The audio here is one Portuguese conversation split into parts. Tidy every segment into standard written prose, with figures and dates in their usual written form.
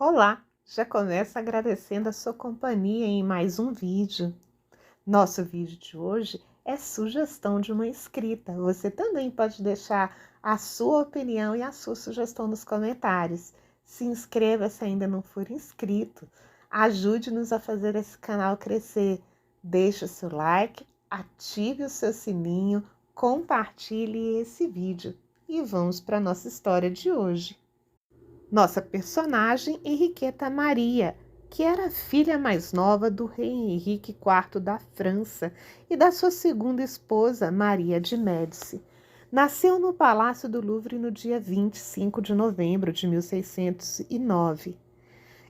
Olá, já começo agradecendo a sua companhia em mais um vídeo. Nosso vídeo de hoje é sugestão de uma inscrita. Você também pode deixar a sua opinião e a sua sugestão nos comentários. Se inscreva se ainda não for inscrito. Ajude-nos a fazer esse canal crescer. Deixe o seu like, ative o seu sininho, compartilhe esse vídeo. E vamos para a nossa história de hoje. Nossa personagem Henriqueta Maria, que era a filha mais nova do rei Henrique IV da França e da sua segunda esposa, Maria de Médici. Nasceu no Palácio do Louvre no dia 25 de novembro de 1609.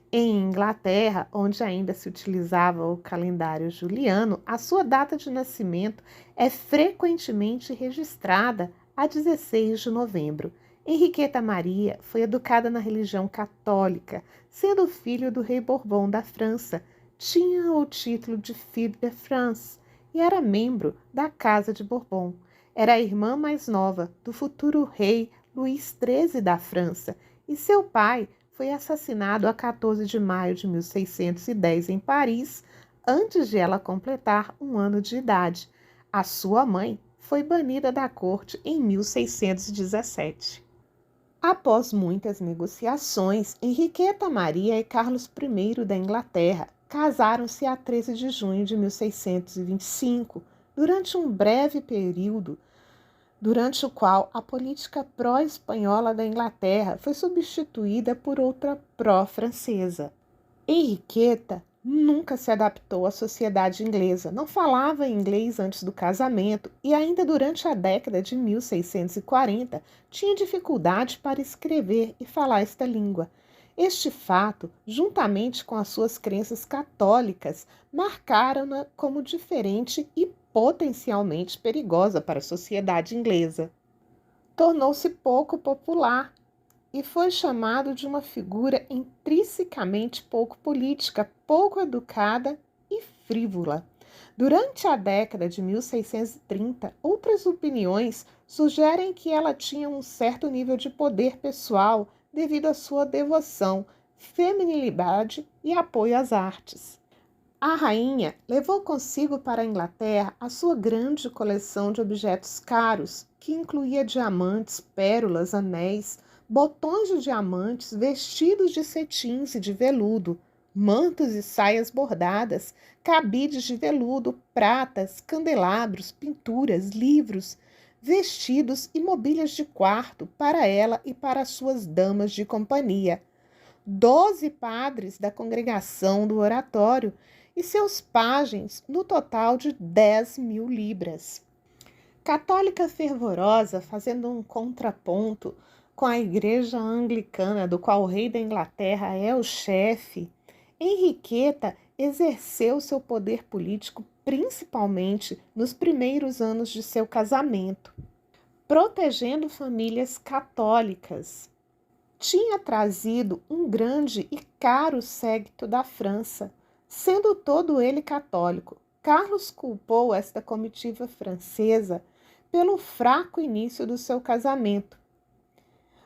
Em Inglaterra, onde ainda se utilizava o calendário juliano, a sua data de nascimento é frequentemente registrada a 16 de novembro. Henriqueta Maria foi educada na religião católica, sendo filho do rei Bourbon da França. Tinha o título de Fille de France e era membro da Casa de Bourbon. Era a irmã mais nova do futuro rei Luís XIII da França e seu pai foi assassinado a 14 de maio de 1610 em Paris, antes de ela completar 1 ano de idade. A sua mãe foi banida da corte em 1617. Após muitas negociações, Henriqueta Maria e Carlos I da Inglaterra casaram-se a 13 de junho de 1625, durante um breve período durante o qual a política pró-espanhola da Inglaterra foi substituída por outra pró-francesa. Henriqueta nunca se adaptou à sociedade inglesa, não falava inglês antes do casamento e ainda durante a década de 1640 tinha dificuldade para escrever e falar esta língua. Este fato, juntamente com as suas crenças católicas, marcaram-na como diferente e potencialmente perigosa para a sociedade inglesa. Tornou-se pouco popular e foi chamado de uma figura intrinsecamente pouco política, pouco educada e frívola. Durante a década de 1630, outras opiniões sugerem que ela tinha um certo nível de poder pessoal devido à sua devoção, feminilidade e apoio às artes. A rainha levou consigo para a Inglaterra a sua grande coleção de objetos caros, que incluía diamantes, pérolas, anéis, botões de diamantes, vestidos de cetins e de veludo, mantos e saias bordadas, cabides de veludo, pratas, candelabros, pinturas, livros, vestidos e mobílias de quarto para ela e para suas damas de companhia. 12 padres da congregação do oratório e seus pajens, no total de 10.000 libras. Católica fervorosa, fazendo um contraponto com a igreja anglicana, do qual o rei da Inglaterra é o chefe, Henriqueta exerceu seu poder político principalmente nos primeiros anos de seu casamento, protegendo famílias católicas. Tinha trazido um grande e caro séquito da França, sendo todo ele católico. Carlos culpou esta comitiva francesa pelo fraco início do seu casamento.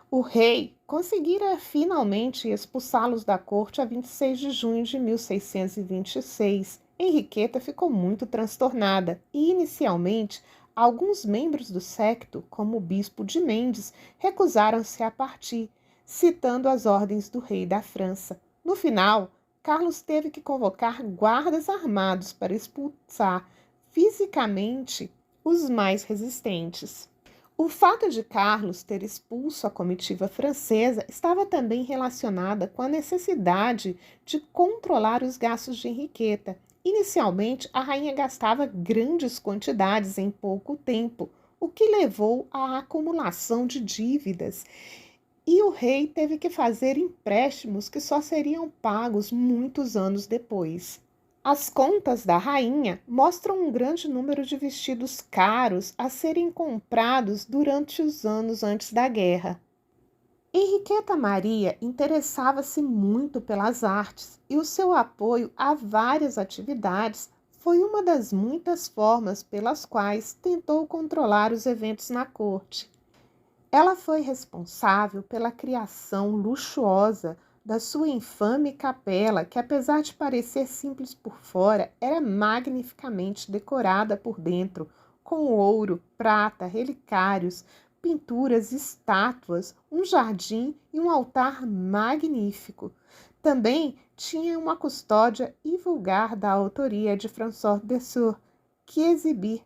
O rei conseguira finalmente expulsá-los da corte a 26 de junho de 1626. Henriqueta ficou muito transtornada e, inicialmente, alguns membros do séquito, como o bispo de Mendes, recusaram-se a partir, citando as ordens do rei da França. No final, Carlos teve que convocar guardas armados para expulsar fisicamente os mais resistentes. O fato de Carlos ter expulso a comitiva francesa estava também relacionada com a necessidade de controlar os gastos de Henriqueta. Inicialmente, a rainha gastava grandes quantidades em pouco tempo, o que levou à acumulação de dívidas. E o rei teve que fazer empréstimos que só seriam pagos muitos anos depois. As contas da rainha mostram um grande número de vestidos caros a serem comprados durante os anos antes da guerra. Henriqueta Maria interessava-se muito pelas artes e o seu apoio a várias atividades foi uma das muitas formas pelas quais tentou controlar os eventos na corte. Ela foi responsável pela criação luxuosa da sua infame capela, que apesar de parecer simples por fora, era magnificamente decorada por dentro, com ouro, prata, relicários, pinturas, estátuas, um jardim e um altar magnífico. Também tinha uma custódia e vulgar da autoria de François de Sales, que exibir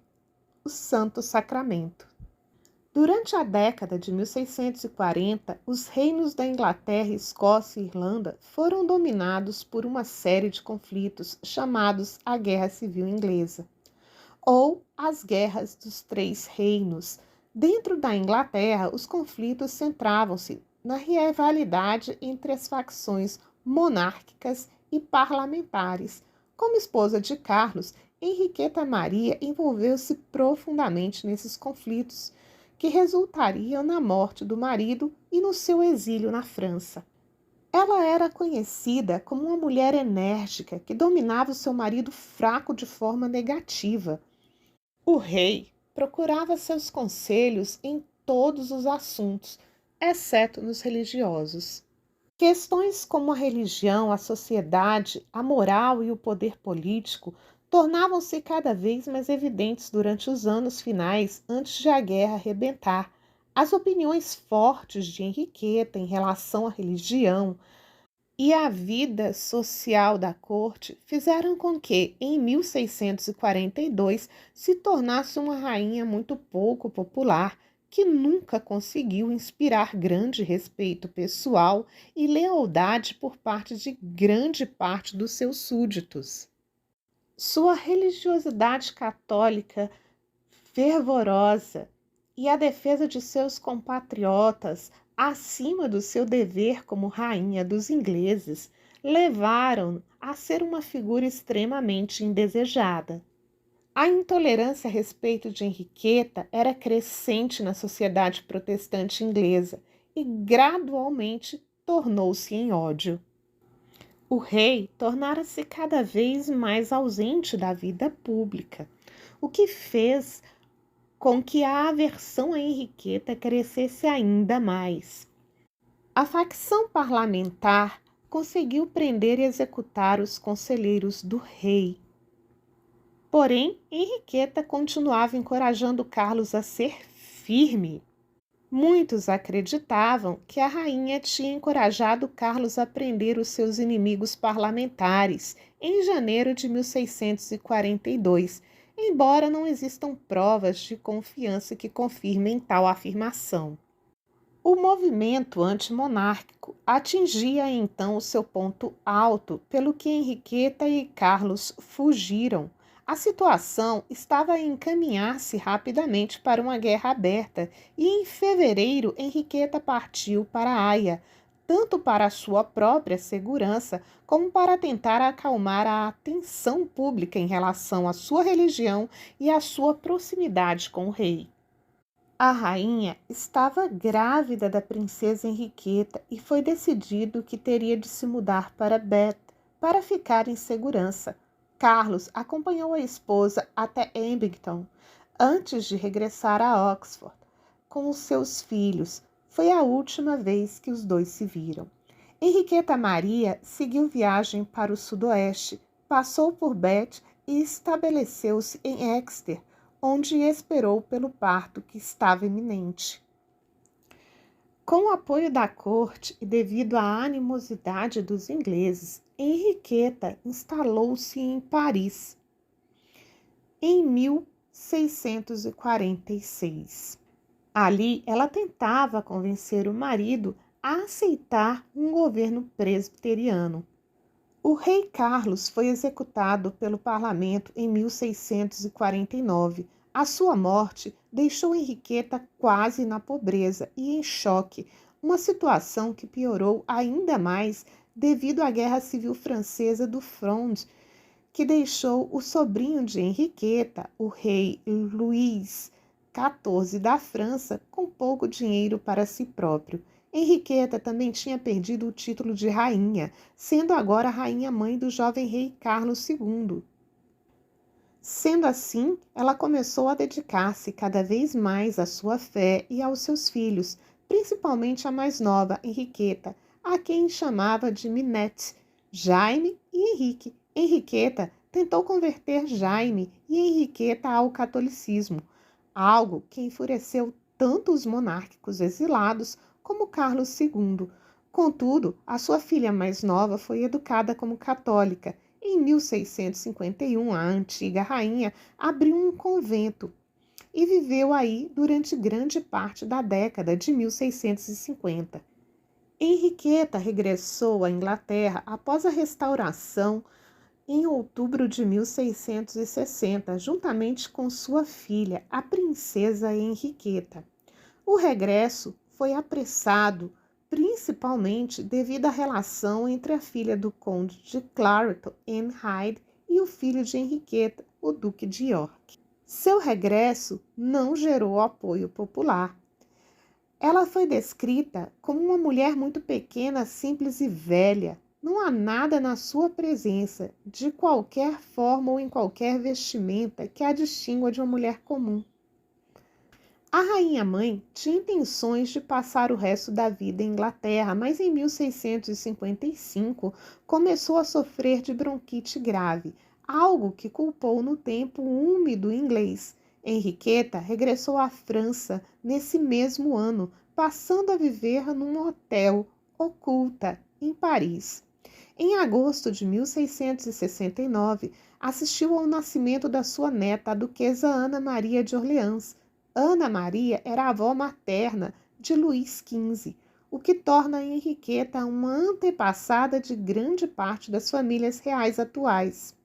o Santo Sacramento. Durante a década de 1640, os reinos da Inglaterra, Escócia e Irlanda foram dominados por uma série de conflitos chamados a Guerra Civil Inglesa, ou as Guerras dos Três Reinos. Dentro da Inglaterra, os conflitos centravam-se na rivalidade entre as facções monárquicas e parlamentares. Como esposa de Carlos, Henriqueta Maria envolveu-se profundamente nesses conflitos, que resultariam na morte do marido e no seu exílio na França. Ela era conhecida como uma mulher enérgica que dominava o seu marido fraco de forma negativa. O rei procurava seus conselhos em todos os assuntos, exceto nos religiosos. Questões como a religião, a sociedade, a moral e o poder político tornavam-se cada vez mais evidentes durante os anos finais antes de a guerra arrebentar. As opiniões fortes de Henriqueta em relação à religião e à vida social da corte fizeram com que, em 1642, se tornasse uma rainha muito pouco popular, que nunca conseguiu inspirar grande respeito pessoal e lealdade por parte de grande parte dos seus súditos. Sua religiosidade católica fervorosa e a defesa de seus compatriotas acima do seu dever como rainha dos ingleses levaram a ser uma figura extremamente indesejada. A intolerância a respeito de Henriqueta era crescente na sociedade protestante inglesa e gradualmente tornou-se em ódio. O rei tornara-se cada vez mais ausente da vida pública, o que fez com que a aversão a Henriqueta crescesse ainda mais. A facção parlamentar conseguiu prender e executar os conselheiros do rei. Porém, Henriqueta continuava encorajando Carlos a ser firme. Muitos acreditavam que a rainha tinha encorajado Carlos a prender os seus inimigos parlamentares em janeiro de 1642, embora não existam provas de confiança que confirmem tal afirmação. O movimento antimonárquico atingia então o seu ponto alto, pelo que Henriqueta e Carlos fugiram. A situação estava a encaminhar-se rapidamente para uma guerra aberta e em fevereiro Henriqueta partiu para a Haia, tanto para a sua própria segurança como para tentar acalmar a tensão pública em relação à sua religião e à sua proximidade com o rei. A rainha estava grávida da princesa Henriqueta e foi decidido que teria de se mudar para Bath para ficar em segurança. Carlos acompanhou a esposa até Abingdon antes de regressar a Oxford com os seus filhos. Foi a última vez que os dois se viram. Henriqueta Maria seguiu viagem para o sudoeste, passou por Bath e estabeleceu-se em Exeter, onde esperou pelo parto que estava iminente. Com o apoio da corte e devido à animosidade dos ingleses, Henriqueta instalou-se em Paris em 1646. Ali, ela tentava convencer o marido a aceitar um governo presbiteriano. O rei Carlos foi executado pelo parlamento em 1649. A sua morte deixou Henriqueta quase na pobreza e em choque, uma situação que piorou ainda mais devido à Guerra Civil Francesa do Fronde, que deixou o sobrinho de Henriqueta, o rei Luís XIV da França, com pouco dinheiro para si próprio. Henriqueta também tinha perdido o título de rainha, sendo agora rainha-mãe do jovem rei Carlos II. Sendo assim, ela começou a dedicar-se cada vez mais à sua fé e aos seus filhos, principalmente a mais nova, Henriqueta, a quem chamava de Minette, Jaime e Henrique. Henriqueta tentou converter Jaime e Henriqueta ao catolicismo, algo que enfureceu tanto os monárquicos exilados como Carlos II. Contudo, a sua filha mais nova foi educada como católica. Em 1651, a antiga rainha abriu um convento e viveu aí durante grande parte da década de 1650. Henriqueta regressou à Inglaterra após a restauração em outubro de 1660, juntamente com sua filha, a princesa Henriqueta. O regresso foi apressado, principalmente devido à relação entre a filha do conde de Clarendon, Anne Hyde, e o filho de Henriqueta, o duque de York. Seu regresso não gerou apoio popular. Ela foi descrita como uma mulher muito pequena, simples e velha. Não há nada na sua presença, de qualquer forma ou em qualquer vestimenta, que a distingua de uma mulher comum. A rainha-mãe tinha intenções de passar o resto da vida em Inglaterra, mas em 1655 começou a sofrer de bronquite grave, algo que culpou no tempo úmido inglês. Henriqueta regressou à França nesse mesmo ano, passando a viver num hotel oculta em Paris. Em agosto de 1669, assistiu ao nascimento da sua neta, a duquesa Ana Maria de Orleans. Ana Maria era a avó materna de Luís XV, o que torna Henriqueta uma antepassada de grande parte das famílias reais atuais.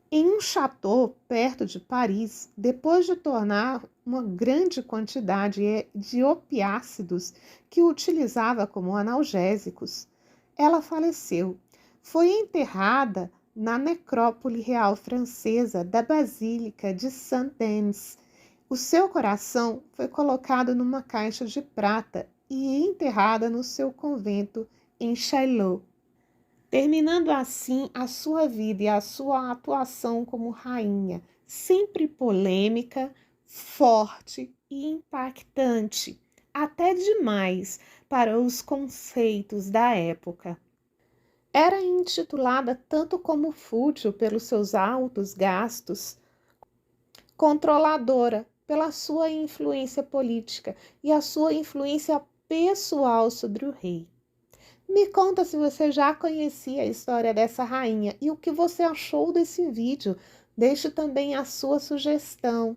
Em um chateau perto de Paris, depois de tornar uma grande quantidade de opiáceos que utilizava como analgésicos, ela faleceu. Foi enterrada na necrópole real francesa da Basílica de Saint-Denis. O seu coração foi colocado numa caixa de prata e enterrada no seu convento em Chaillot, terminando assim a sua vida e a sua atuação como rainha, sempre polêmica, forte e impactante, até demais para os conceitos da época. Era intitulada tanto como fútil pelos seus altos gastos, controladora pela sua influência política e a sua influência pessoal sobre o rei. Me conta se você já conhecia a história dessa rainha e o que você achou desse vídeo. Deixe também a sua sugestão.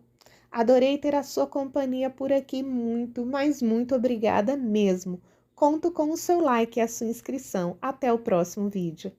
Adorei ter a sua companhia por aqui, muito, mas muito obrigada mesmo. Conto com o seu like e a sua inscrição. Até o próximo vídeo.